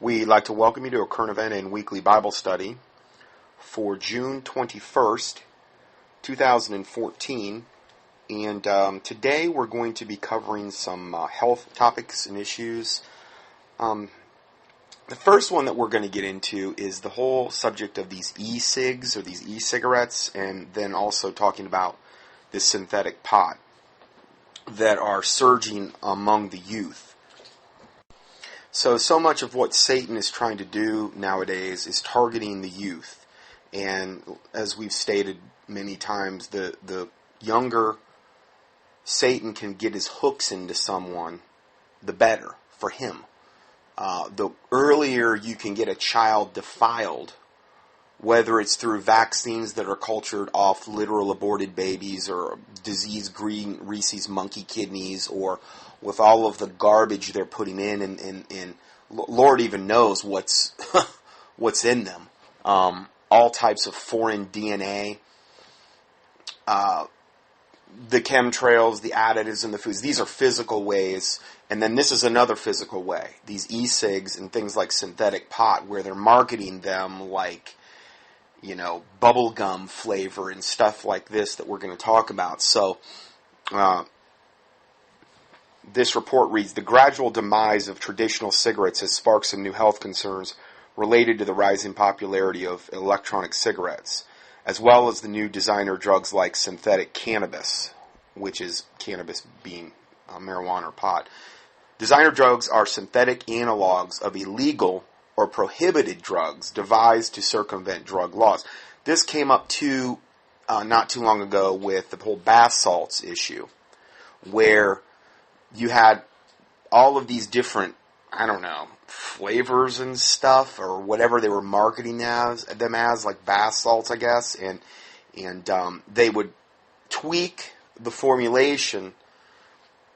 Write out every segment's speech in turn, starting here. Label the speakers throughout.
Speaker 1: We'd like to welcome you to a current event and weekly Bible study for June 21st, 2014. And today we're going to be covering some health topics and issues. The first one that we're going to get into is the whole subject of these e-cigs or these e-cigarettes, and then also talking about this synthetic pot that are surging among the youth. So much of what Satan is trying to do nowadays is targeting the youth. And as we've stated many times, the younger Satan can get his hooks into someone, the better for him. The earlier you can get a child defiled, whether it's through vaccines that are cultured off literal aborted babies or diseased green Reese's monkey kidneys, or with all of the garbage they're putting in, and Lord even knows what's what's in them. All types of foreign DNA, the chemtrails, the additives in the foods. These are physical ways, and then this is another physical way. These e-cigs and things like synthetic pot, where they're marketing them like, bubblegum flavor and stuff like this that we're going to talk about. So, this report reads, the gradual demise of traditional cigarettes has sparked some new health concerns related to the rising popularity of electronic cigarettes, as well as the new designer drugs like synthetic cannabis, which is cannabis being marijuana or pot. Designer drugs are synthetic analogs of illegal or prohibited drugs devised to circumvent drug laws. This came up not too long ago with the whole bath salts issue, where you had all of these different, flavors and stuff, or whatever they were marketing them as, like bath salts, I guess, and they would tweak the formulation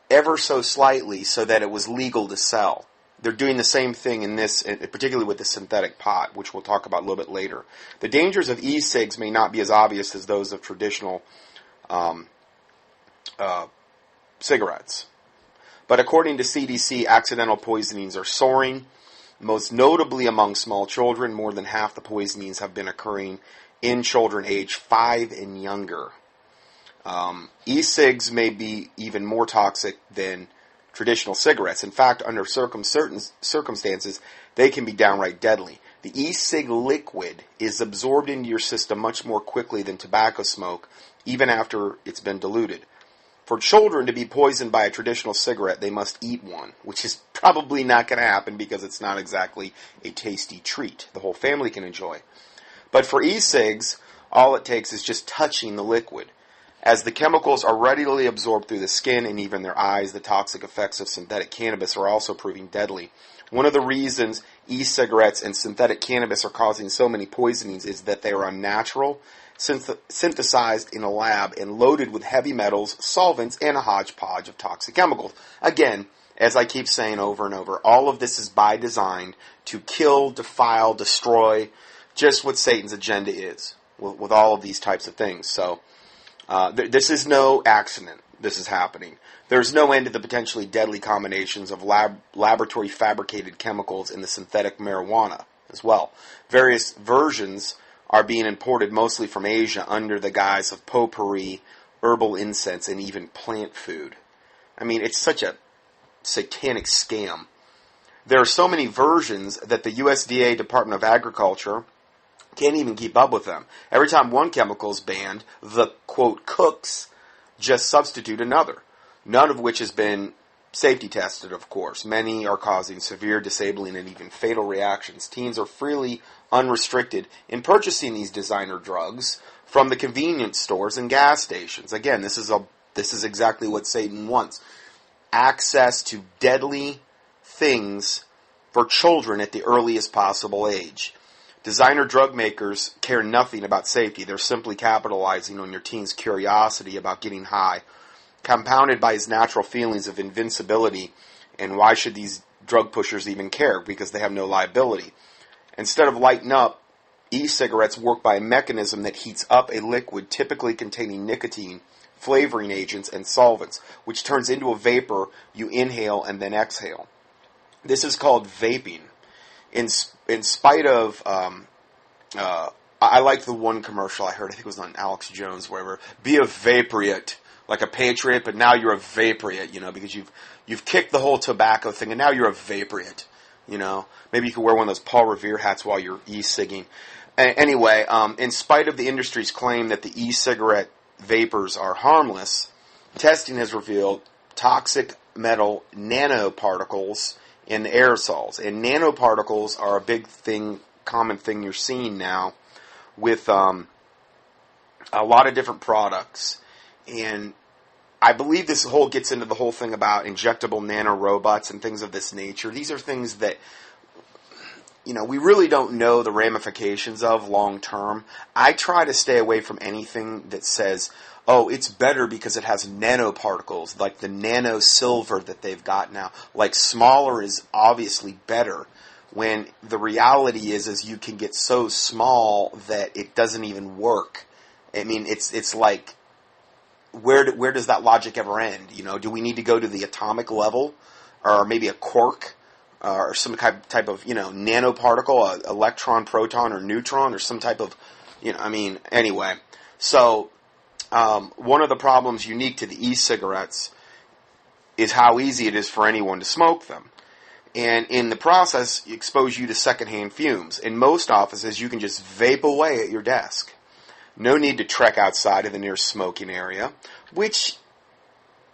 Speaker 1: ever so slightly so that it was legal to sell. They're doing the same thing in this, particularly with the synthetic pot, which we'll talk about a little bit later. The dangers of e-cigs may not be as obvious as those of traditional cigarettes. But according to CDC, accidental poisonings are soaring, most notably among small children. More than half the poisonings have been occurring in children aged 5 and younger. E-cigs may be even more toxic than traditional cigarettes. In fact, under certain circumstances, they can be downright deadly. The e-cig liquid is absorbed into your system much more quickly than tobacco smoke, even after it's been diluted. For children to be poisoned by a traditional cigarette, they must eat one, which is probably not going to happen because it's not exactly a tasty treat the whole family can enjoy. But for e-cigs, all it takes is just touching the liquid. As the chemicals are readily absorbed through the skin and even their eyes, the toxic effects of synthetic cannabis are also proving deadly. One of the reasons e-cigarettes and synthetic cannabis are causing so many poisonings is that they are unnatural, synthesized in a lab, and loaded with heavy metals, solvents, and a hodgepodge of toxic chemicals. Again, as I keep saying over and over, all of this is by design to kill, defile, destroy, just what Satan's agenda is with all of these types of things. So, this is no accident. This is happening. There's no end to the potentially deadly combinations of laboratory fabricated chemicals in the synthetic marijuana as well. Various versions are being imported mostly from Asia under the guise of potpourri, herbal incense, and even plant food. I mean, it's such a satanic scam. There are so many versions that the USDA Department of Agriculture can't even keep up with them. Every time one chemical is banned, the, quote, cooks just substitute another, none of which has been safety tested, of course. Many are causing severe, disabling, and even fatal reactions. Teens are freely unrestricted in purchasing these designer drugs from the convenience stores and gas stations. Again, this is exactly what Satan wants. Access to deadly things for children at the earliest possible age. Designer drug makers care nothing about safety. They're simply capitalizing on your teen's curiosity about getting high, compounded by his natural feelings of invincibility. And why should these drug pushers even care? Because they have no liability. Instead of lighting up, e-cigarettes work by a mechanism that heats up a liquid typically containing nicotine, flavoring agents, and solvents, which turns into a vapor you inhale and then exhale. This is called vaping. in spite of, I like the one commercial I heard, I think it was on Alex Jones, wherever, be a vaporite, like a patriot, but now you're a vaporite, because you've kicked the whole tobacco thing, and now you're a vaporite, Maybe you can wear one of those Paul Revere hats while you're e-cigging. Anyway, in spite of the industry's claim that the e-cigarette vapors are harmless, testing has revealed toxic metal nanoparticles in aerosols. And nanoparticles are a big thing, common thing you're seeing now with a lot of different products. And I believe this whole gets into the whole thing about injectable nanorobots and things of this nature. These are things that, we really don't know the ramifications of long term. I try to stay away from anything that says, oh, it's better because it has nanoparticles, like the nano silver that they've got now. Like smaller is obviously better, when the reality is you can get so small that it doesn't even work. I mean, it's like, where does that logic ever end? Do we need to go to the atomic level, or maybe a quark, or some type of nanoparticle, a electron, proton, or neutron, or some type of anyway. So one of the problems unique to the e-cigarettes is how easy it is for anyone to smoke them. And in the process, it expose you to secondhand fumes. In most offices, you can just vape away at your desk. No need to trek outside of the nearest smoking area, which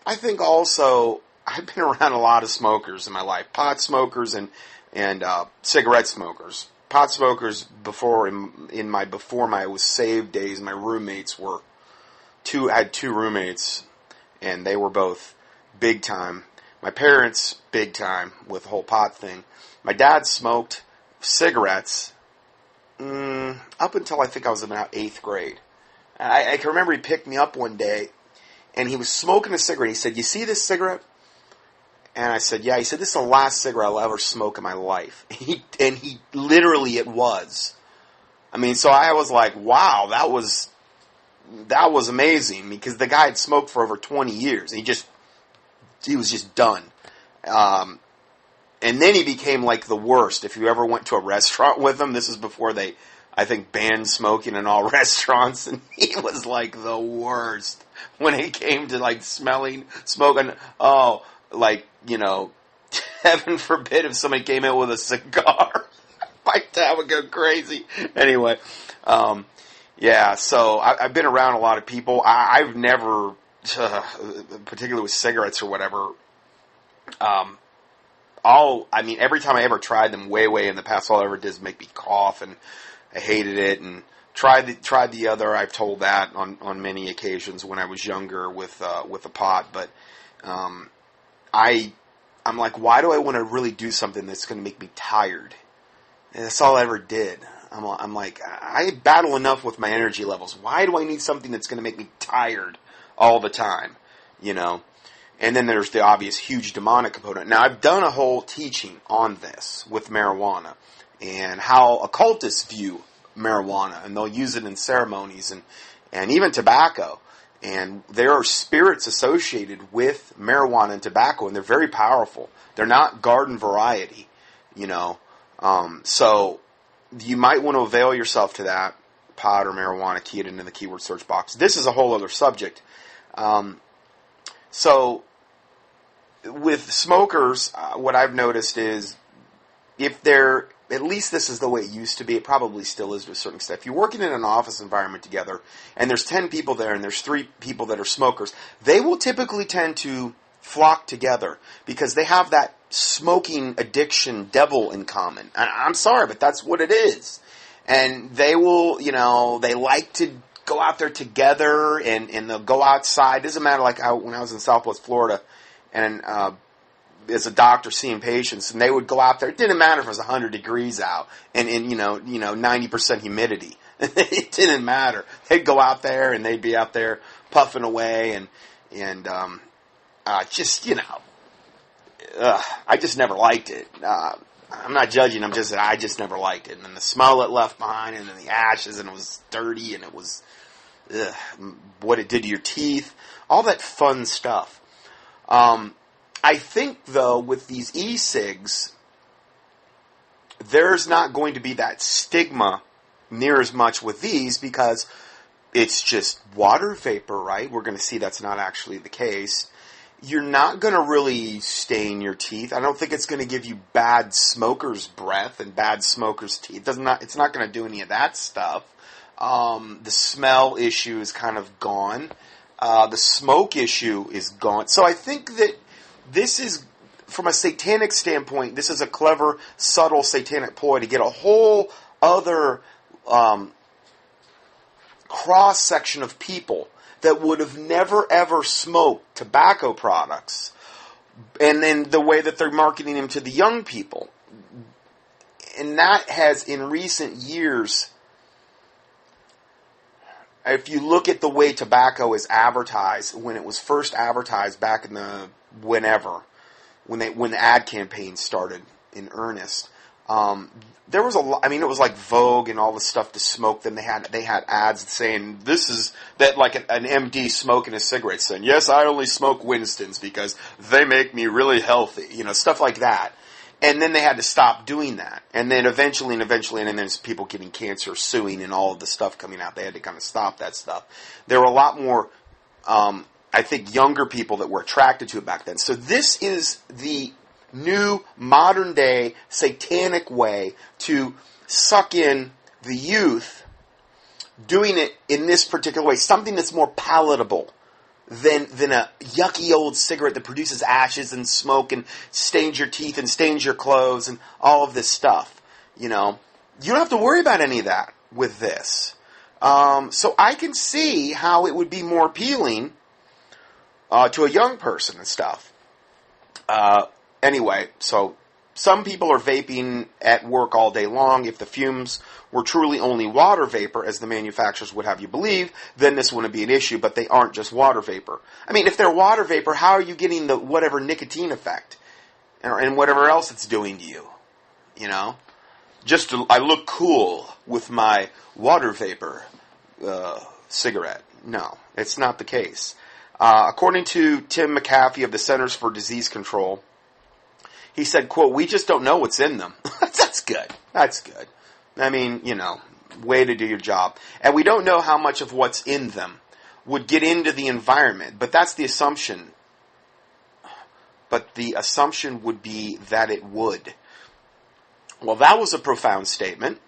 Speaker 1: I think also, I've been around a lot of smokers in my life. Pot smokers and cigarette smokers. Pot smokers before my was saved days, my roommates I had two roommates, and they were both big time. My parents, big time with the whole pot thing. My dad smoked cigarettes up until I think I was in about 8th grade. I can remember he picked me up one day, and he was smoking a cigarette. He said, "You see this cigarette?" And I said, "Yeah." He said, "This is the last cigarette I'll ever smoke in my life." And he literally, it was. I mean, so I was like, wow, that was amazing, because the guy had smoked for over 20 years. He was just done. And then he became like the worst. If you ever went to a restaurant with him, this is before they, I think, banned smoking in all restaurants, and he was like the worst when it came to like smoking. Oh, like, heaven forbid if somebody came in with a cigar. My dad would go crazy. Anyway, yeah, so I've been around a lot of people. I've never, particularly with cigarettes or whatever, every time I ever tried them way in the past, all I ever did is make me cough, and I hated it, and tried the other. I've told that on many occasions when I was younger with the pot, but I'm like, why do I want to really do something that's going to make me tired? And that's all I ever did. I'm like, I battle enough with my energy levels. Why do I need something that's going to make me tired all the time? And then there's the obvious huge demonic component. Now, I've done a whole teaching on this with marijuana and how occultists view marijuana, and they'll use it in ceremonies and even tobacco. And there are spirits associated with marijuana and tobacco, and they're very powerful. They're not garden variety, So you might want to avail yourself to that, pot or marijuana, key it into the keyword search box. This is a whole other subject. So with smokers, what I've noticed is if they're, at least this is the way it used to be, it probably still is to a certain extent. If you're working in an office environment together, and there's 10 people there, and there's 3 people that are smokers, they will typically tend to flock together, because they have that smoking addiction devil in common. And I'm sorry, but that's what it is. And they will, they like to go out there together, and they'll go outside. It doesn't matter, like when I was in Southwest Florida, and as a doctor seeing patients, and they would go out there. It didn't matter if it was 100 degrees out and 90% humidity. It didn't matter. They'd go out there, and they'd be out there puffing away, and I just never liked it. I'm not judging. I just never liked it. And then the smell it left behind, and then the ashes, and it was dirty, and it was what it did to your teeth, all that fun stuff. I think, though, with these e-cigs, there's not going to be that stigma near as much with these because it's just water vapor, right? We're going to see that's not actually the case. You're not going to really stain your teeth. I don't think it's going to give you bad smoker's breath and bad smoker's teeth. It's not going to do any of that stuff. The smell issue is kind of gone. The smoke issue is gone. So I think that this is, from a satanic standpoint, this is a clever, subtle satanic ploy to get a whole other cross-section of people that would have never ever smoked tobacco products, and then the way that they're marketing them to the young people. And that has, in recent years, if you look at the way tobacco is advertised, when it was first advertised back in the when the ad campaigns started in earnest, there was a lot. I mean, it was like Vogue and all the stuff to smoke. Then they had ads saying this is that, like an MD smoking a cigarette saying, "Yes, I only smoke Winston's because they make me really healthy." You know, stuff like that. And then they had to stop doing that. And then eventually, and then there's people getting cancer, suing, and all of the stuff coming out. They had to kind of stop that stuff. There were a lot more, I think, younger people that were attracted to it back then. So this is the new, modern-day, satanic way to suck in the youth, doing it in this particular way. Something that's more palatable than a yucky old cigarette that produces ashes and smoke and stains your teeth and stains your clothes and all of this stuff. You know, you don't have to worry about any of that with this. So I can see how it would be more appealing to a young person and stuff. Anyway, so some people are vaping at work all day long. If the fumes were truly only water vapor, as the manufacturers would have you believe, then this wouldn't be an issue, but they aren't just water vapor. I mean, if they're water vapor, how are you getting the whatever nicotine effect and whatever else it's doing to you? You know? I look cool with my water vapor cigarette. No, it's not the case. According to Tim McAfee of the Centers for Disease Control, he said, quote, "We just don't know what's in them." That's good. That's good. I mean, you know, way to do your job. And we don't know how much of what's in them would get into the environment. But that's the assumption. But the assumption would be that it would. Well, that was a profound statement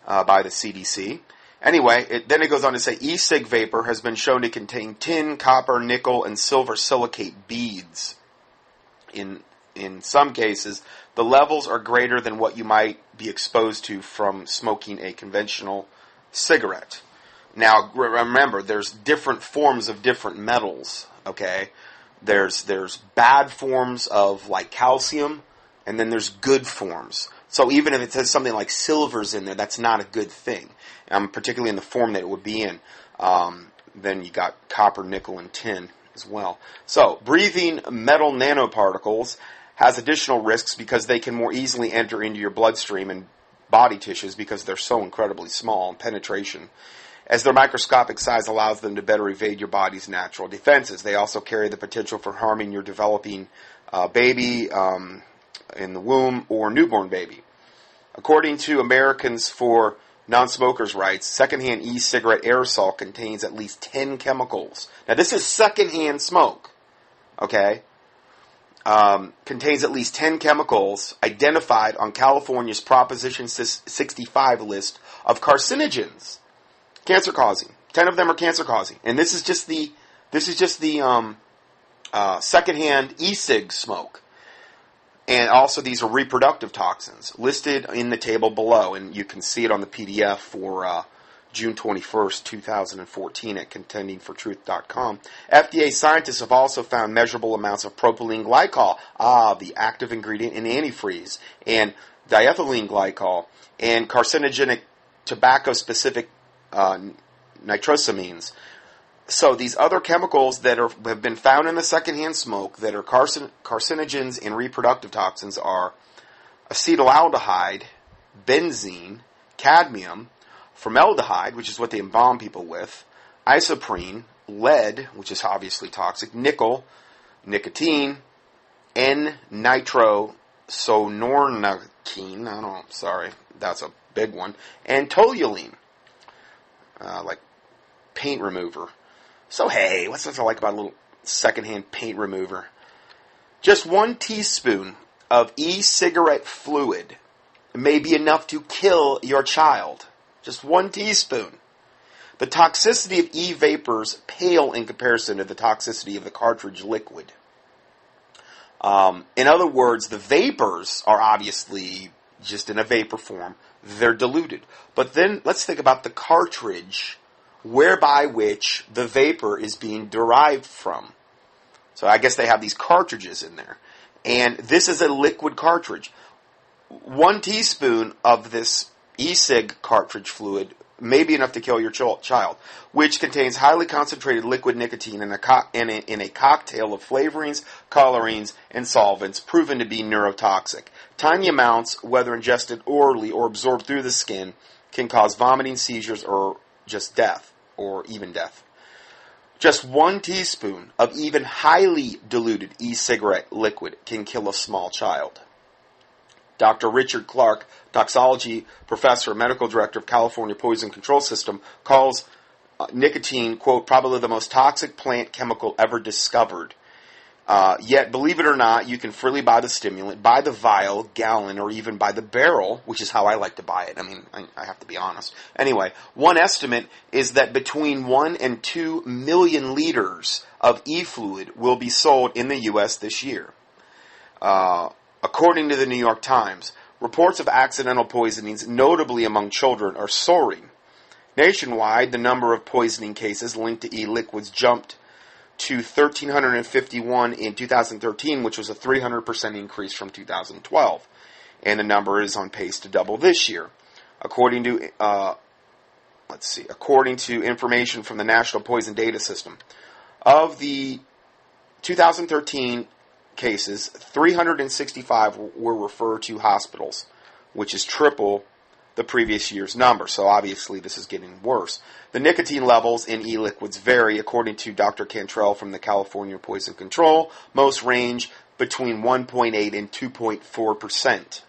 Speaker 1: by the CDC. Anyway, then it goes on to say, e-cig vapor has been shown to contain tin, copper, nickel, and silver silicate beads. In some cases, the levels are greater than what you might be exposed to from smoking a conventional cigarette. Now, remember, there's different forms of different metals, okay? There's bad forms of, like, calcium, and then there's good forms. So even if it says something like silver's in there, that's not a good thing, particularly in the form that it would be in. Then you got copper, nickel, and tin as well. So, breathing metal nanoparticles has additional risks because they can more easily enter into your bloodstream and body tissues because they're so incredibly small in penetration, as their microscopic size allows them to better evade your body's natural defenses. They also carry the potential for harming your developing baby in the womb or newborn baby. According to Americans for Non-Smokers' Rights, secondhand e-cigarette aerosol contains at least 10 chemicals. Now, this is secondhand smoke, okay? Contains at least 10 chemicals identified on California's Proposition 65 list of carcinogens, cancer-causing. 10 of them are cancer-causing, and this is just the secondhand e-cig smoke. And also, these are reproductive toxins listed in the table below, and you can see it on the PDF for June 21st, 2014 at contendingfortruth.com. FDA scientists have also found measurable amounts of propylene glycol, the active ingredient in antifreeze, and diethylene glycol, and carcinogenic tobacco-specific nitrosamines. So these other chemicals that have been found in the secondhand smoke that are carcinogens and reproductive toxins are acetaldehyde, benzene, cadmium, formaldehyde, which is what they embalm people with, isoprene, lead, which is obviously toxic, nickel, nicotine, N-nitrosamines, sonornithine, I don't know, sorry, that's a big one, and toluene, like paint remover. So hey, what's there like about a little secondhand paint remover? Just 1 teaspoon of e-cigarette fluid may be enough to kill your child. Just 1 teaspoon. The toxicity of e-vapors pale in comparison to the toxicity of the cartridge liquid. In other words, the vapors are obviously just in a vapor form. They're diluted. But then let's think about the cartridge whereby which the vapor is being derived from. So I guess they have these cartridges in there. And this is a liquid cartridge. 1 teaspoon of this e-cig cartridge fluid may be enough to kill your child, which contains highly concentrated liquid nicotine in a cocktail of flavorings, colorings, and solvents proven to be neurotoxic. Tiny amounts, whether ingested orally or absorbed through the skin, can cause vomiting, seizures, or just death, or even death. Just 1 teaspoon of even highly diluted e-cigarette liquid can kill a small child. Dr. Richard Clark, toxicology professor and medical director of California Poison Control System, calls nicotine, quote, probably the most toxic plant chemical ever discovered. Yet, believe it or not, you can freely buy the stimulant, buy the vial, gallon, or even buy the barrel, which is how I like to buy it. I mean, I have to be honest. Anyway, one estimate is that between 1 and 2 million liters of e-fluid will be sold in the U.S. this year. According to the New York Times, reports of accidental poisonings, notably among children, are soaring. Nationwide, the number of poisoning cases linked to e-liquids jumped to 1,351 in 2013, which was a 300% increase from 2012. And the number is on pace to double this year. According to information from the National Poison Data System, of the 2013 cases, 365 were referred to hospitals, which is triple the previous year's number. So obviously this is getting worse. The nicotine levels in e-liquids vary. According to Dr. Cantrell from the California Poison Control, most range between 1.8 and 2.4%.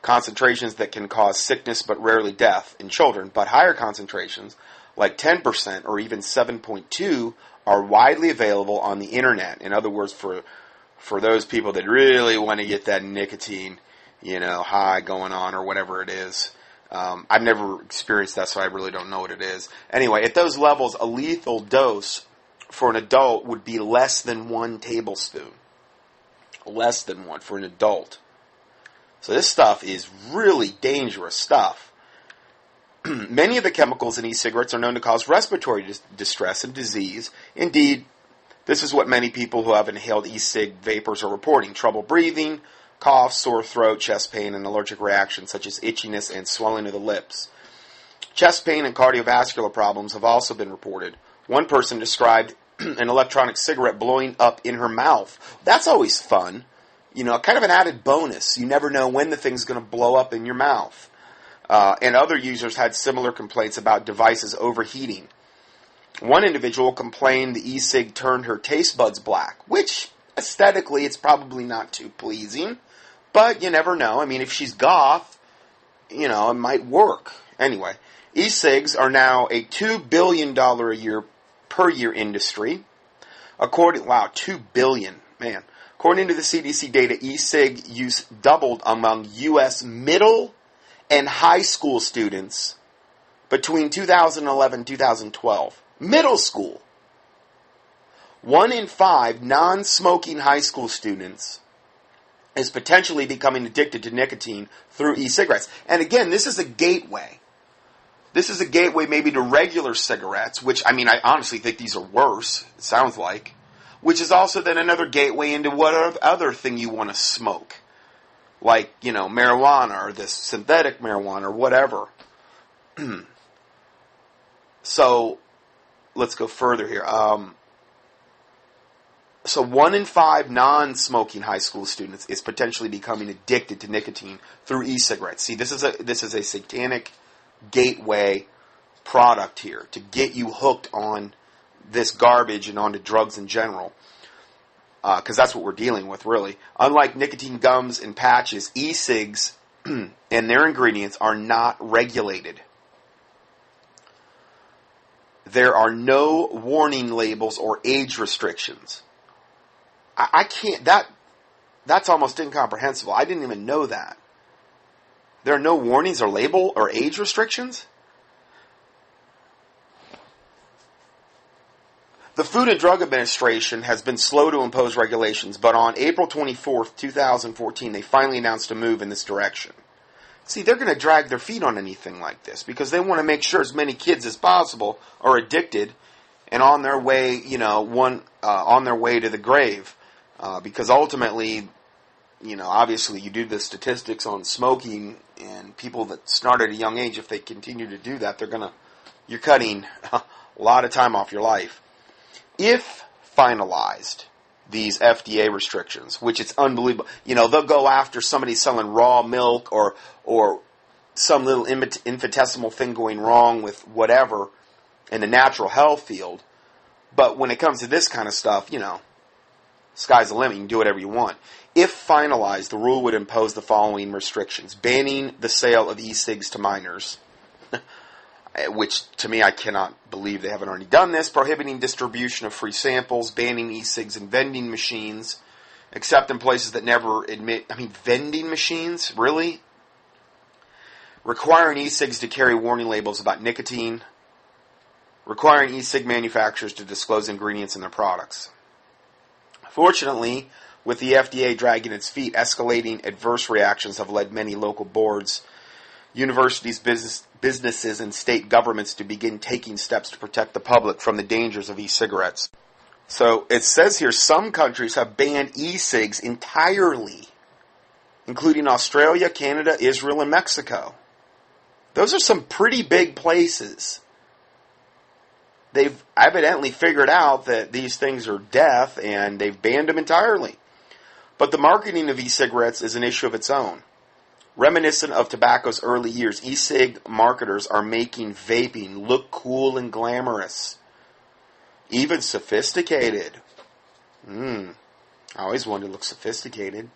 Speaker 1: Concentrations that can cause sickness but rarely death in children, but higher concentrations, like 10% or even 7.2, are widely available on the internet. In other words, for those people that really want to get that nicotine, high going on or whatever it is. I've never experienced that, so I really don't know what it is. Anyway, at those levels, a lethal dose for an adult would be less than 1 tablespoon. Less than 1 for an adult. So this stuff is really dangerous stuff. Many of the chemicals in e-cigarettes are known to cause respiratory distress and disease. Indeed, this is what many people who have inhaled e-cig vapors are reporting: trouble breathing, cough, sore throat, chest pain, and allergic reactions such as itchiness and swelling of the lips. Chest pain and cardiovascular problems have also been reported. One person described an electronic cigarette blowing up in her mouth. That's always fun. Kind of an added bonus. You never know when the thing's going to blow up in your mouth. And other users had similar complaints about devices overheating. One individual complained the e-cig turned her taste buds black, which aesthetically it's probably not too pleasing. But you never know. I mean, if she's goth, it might work. Anyway, e-cigs are now a $2 billion per year industry. $2 billion, man. According to the CDC data, e-cig use doubled among U.S. middle and high school students between 2011 and 2012. Middle school. 1 in 5 non-smoking high school students is potentially becoming addicted to nicotine through e-cigarettes. And again, this is a gateway. This is a gateway maybe to regular cigarettes, which, I honestly think these are worse, it sounds like. Which is also then another gateway into what other thing you want to smoke. Like, marijuana or this synthetic marijuana or whatever. So, let's go further here. So 1 in 5 non-smoking high school students is potentially becoming addicted to nicotine through e-cigarettes. See, this is a satanic gateway product here to get you hooked on this garbage and onto drugs in general. because that's what we're dealing with, really. Unlike nicotine gums and patches, e-cigs and their ingredients are not regulated. There are no warning labels or age restrictions. I can't, that's almost incomprehensible. I didn't even know that. There are no warnings or label or age restrictions? The Food and Drug Administration has been slow to impose regulations, but on April 24th, 2014, they finally announced a move in this direction. See, they're going to drag their feet on anything like this because they want to make sure as many kids as possible are addicted and on their way, on their way to the grave. Because ultimately, obviously you do the statistics on smoking and people that start at a young age, if they continue to do that, you're cutting a lot of time off your life. If finalized, these FDA restrictions, which it's unbelievable, they'll go after somebody selling raw milk or some little infinitesimal thing going wrong with whatever in the natural health field. But when it comes to this kind of stuff, sky's the limit. You can do whatever you want. If finalized, the rule would impose the following restrictions: banning the sale of e-cigs to minors, which to me I cannot believe they haven't already done this, prohibiting distribution of free samples, banning e-cigs in vending machines, except in places that never admit, vending machines? Really? Requiring e-cigs to carry warning labels about nicotine, requiring e-cig manufacturers to disclose ingredients in their products. Fortunately, with the FDA dragging its feet, escalating adverse reactions have led many local boards, universities, businesses, and state governments to begin taking steps to protect the public from the dangers of e-cigarettes. So it says here some countries have banned e-cigs entirely, including Australia, Canada, Israel, and Mexico. Those are some pretty big places. They've evidently figured out that these things are death, and they've banned them entirely. But the marketing of e-cigarettes is an issue of its own. Reminiscent of tobacco's early years, e-cig marketers are making vaping look cool and glamorous. Even sophisticated. I always wanted to look sophisticated.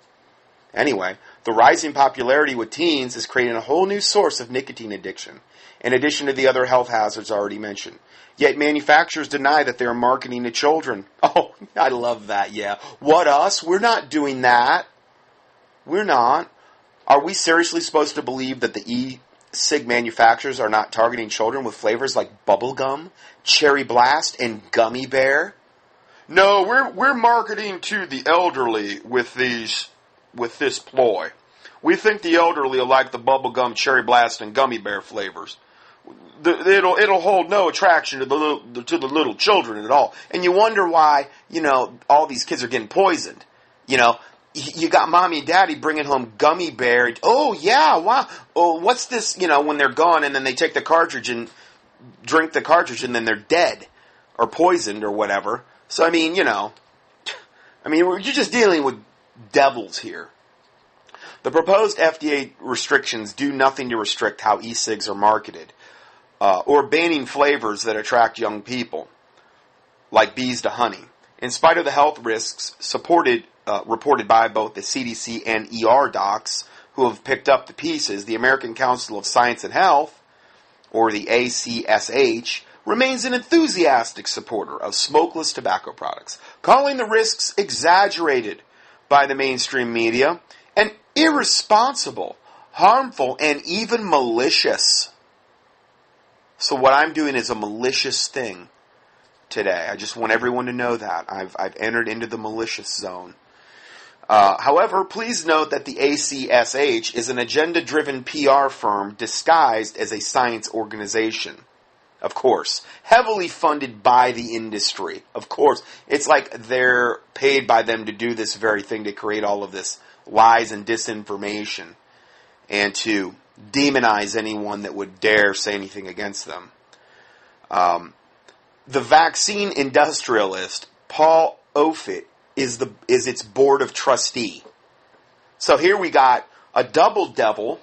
Speaker 1: Anyway, the rising popularity with teens is creating a whole new source of nicotine addiction, in addition to the other health hazards already mentioned. Yet manufacturers deny that they are marketing to children. Oh, I love that, yeah. What, us? We're not doing that. We're not. Are we seriously supposed to believe that the e-cig manufacturers are not targeting children with flavors like bubblegum, cherry blast, and gummy bear? No, we're marketing to the elderly with this ploy. We think the elderly will like the bubblegum, cherry blast, and gummy bear flavors. It'll hold no attraction to the little children at all. And you wonder why, all these kids are getting poisoned. You got mommy and daddy bringing home gummy bear. Oh, yeah, wow. Oh, what's this, when they're gone and then they take the cartridge and drink the cartridge and then they're dead or poisoned or whatever. So, you're just dealing with devils here. The proposed FDA restrictions do nothing to restrict how e-cigs are marketed, or banning flavors that attract young people, like bees to honey. In spite of the health risks reported by both the CDC and ER docs who have picked up the pieces, the American Council of Science and Health, or the ACSH, remains an enthusiastic supporter of smokeless tobacco products, calling the risks exaggerated by the mainstream media and irresponsible, harmful, and even malicious. So what I'm doing is a malicious thing today. I just want everyone to know that. I've entered into the malicious zone. However, please note that the ACSH is an agenda-driven PR firm disguised as a science organization. Of course. Heavily funded by the industry. Of course. It's like they're paid by them to do this very thing, to create all of this lies and disinformation, and to demonize anyone that would dare say anything against them. The vaccine industrialist, Paul Offit, is its board of trustee. So here we got a double devil.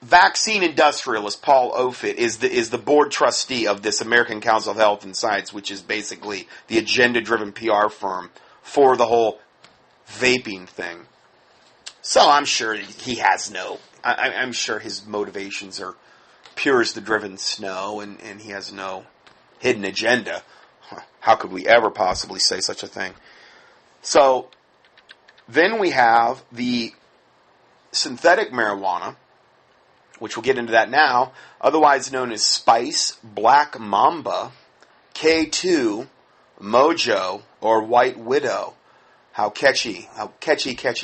Speaker 1: Vaccine industrialist Paul Offit is the board trustee of this American Council of Health and Science, which is basically the agenda-driven PR firm for the whole vaping thing. So I'm sure he has I'm sure his motivations are pure as the driven snow, and he has no hidden agenda. How could we ever possibly say such a thing? So then we have the synthetic marijuana, which we'll get into that now, otherwise known as Spice, Black Mamba, K2, MOJO, or White Widow. How catchy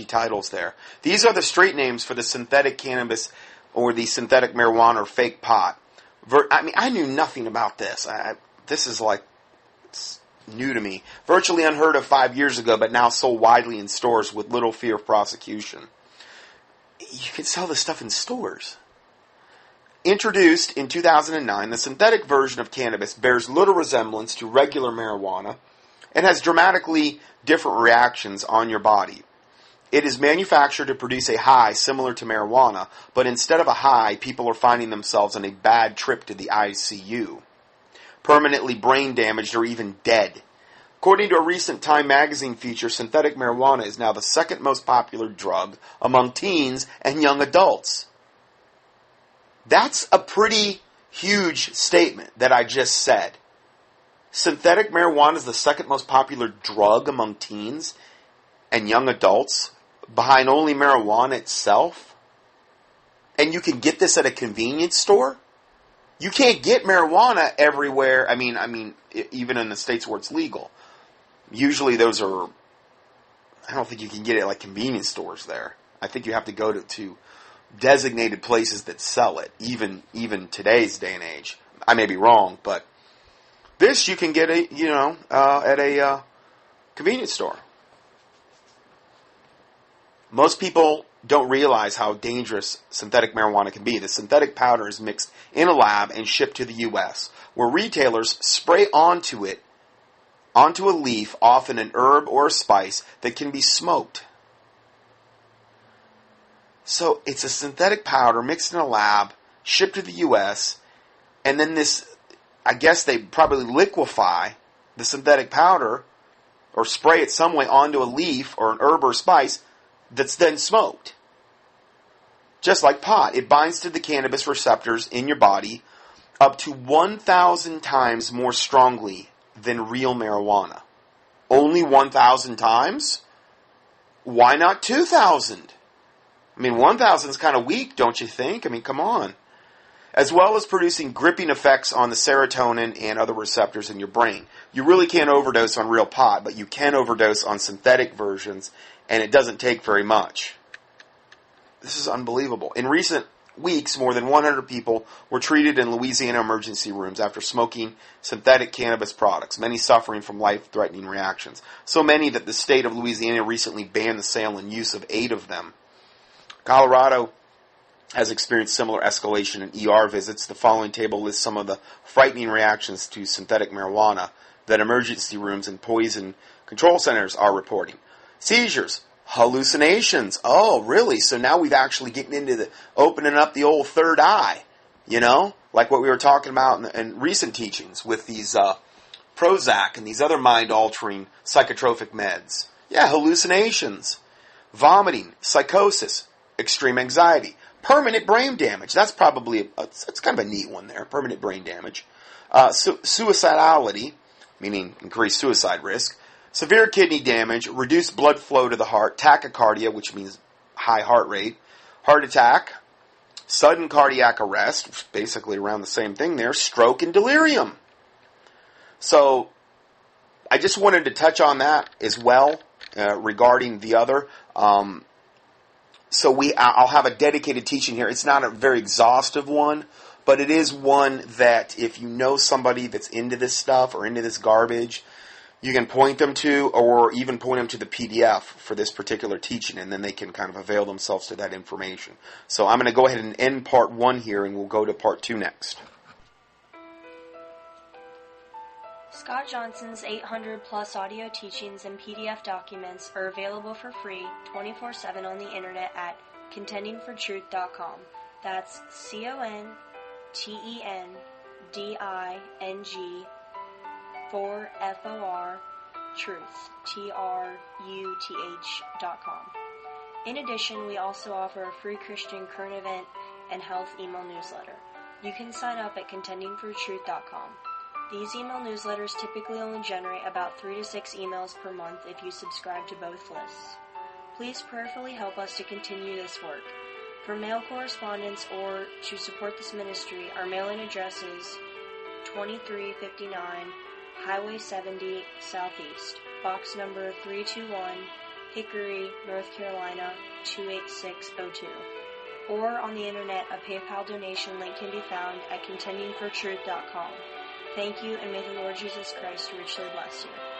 Speaker 1: titles there. These are the street names for the synthetic cannabis or the synthetic marijuana or fake pot. I knew nothing about this. This is like, it's new to me. Virtually unheard of 5 years ago, but now sold widely in stores with little fear of prosecution. You can sell this stuff in stores. Introduced in 2009, the synthetic version of cannabis bears little resemblance to regular marijuana and has dramatically different reactions on your body. It is manufactured to produce a high similar to marijuana, but instead of a high, people are finding themselves on a bad trip to the ICU, permanently brain damaged or even dead. According to a recent Time magazine feature, synthetic marijuana is now the second most popular drug among teens and young adults. That's a pretty huge statement that I just said. Synthetic marijuana is the second most popular drug among teens and young adults, behind only marijuana itself. And you can get this at a convenience store? You can't get marijuana everywhere. I mean, even in the states where it's legal. Usually those are, I don't think you can get it at like convenience stores there. I think you have to go to designated places that sell it, even today's day and age. I may be wrong, but this you can get at a convenience store. Most people don't realize how dangerous synthetic marijuana can be. The synthetic powder is mixed in a lab and shipped to the U.S., where retailers spray onto a leaf, often an herb or a spice, that can be smoked. So it's a synthetic powder mixed in a lab, shipped to the U.S., and then I guess they probably liquefy the synthetic powder or spray it some way onto a leaf or an herb or spice that's then smoked. Just like pot, it binds to the cannabis receptors in your body up to 1,000 times more strongly than real marijuana. Only 1,000 times? Why not 2,000? 1,000 is kind of weak, don't you think? Come on. As well as producing gripping effects on the serotonin and other receptors in your brain. You really can't overdose on real pot, but you can overdose on synthetic versions, and it doesn't take very much. This is unbelievable. In recent weeks, more than 100 people were treated in Louisiana emergency rooms after smoking synthetic cannabis products, many suffering from life-threatening reactions. So many that the state of Louisiana recently banned the sale and use of 8 of them. Colorado has experienced similar escalation in ER visits. The following table lists some of the frightening reactions to synthetic marijuana that emergency rooms and poison control centers are reporting. Seizures, hallucinations. Oh, really? So now we've actually getting into opening up the old third eye, like what we were talking about in recent teachings with these Prozac and these other mind-altering psychotropic meds. Yeah, hallucinations, vomiting, psychosis, extreme anxiety, permanent brain damage. That's probably that's kind of a neat one there. Permanent brain damage. Suicidality, meaning increased suicide risk. Severe kidney damage, reduced blood flow to the heart, tachycardia, which means high heart rate, heart attack, sudden cardiac arrest, basically around the same thing there, stroke and delirium. So I just wanted to touch on that as well regarding the other. I'll have a dedicated teaching here. It's not a very exhaustive one, but it is one that if you know somebody that's into this stuff or into this garbage, you can point them to, or even point them to the PDF for this particular teaching, and then they can kind of avail themselves to that information. So I'm going to go ahead and end part 1 here, and we'll go to part 2 next.
Speaker 2: Scott Johnson's 800-plus audio teachings and PDF documents are available for free 24/7 on the internet at contendingfortruth.com. That's CONTENDING 4FOR Truth, TRUTH.com. In addition, we also offer a free Christian current event and health email newsletter. You can sign up at contendingfortruth.com. These email newsletters typically only generate about 3 to 6 emails per month if you subscribe to both lists. Please prayerfully help us to continue this work. For mail correspondence or to support this ministry, our mailing address is 2359 Highway 70 Southeast, box number 321, Hickory, North Carolina 28602. Or on the internet, a PayPal donation link can be found at contendingfortruth.com. Thank you, and may the Lord Jesus Christ richly bless you.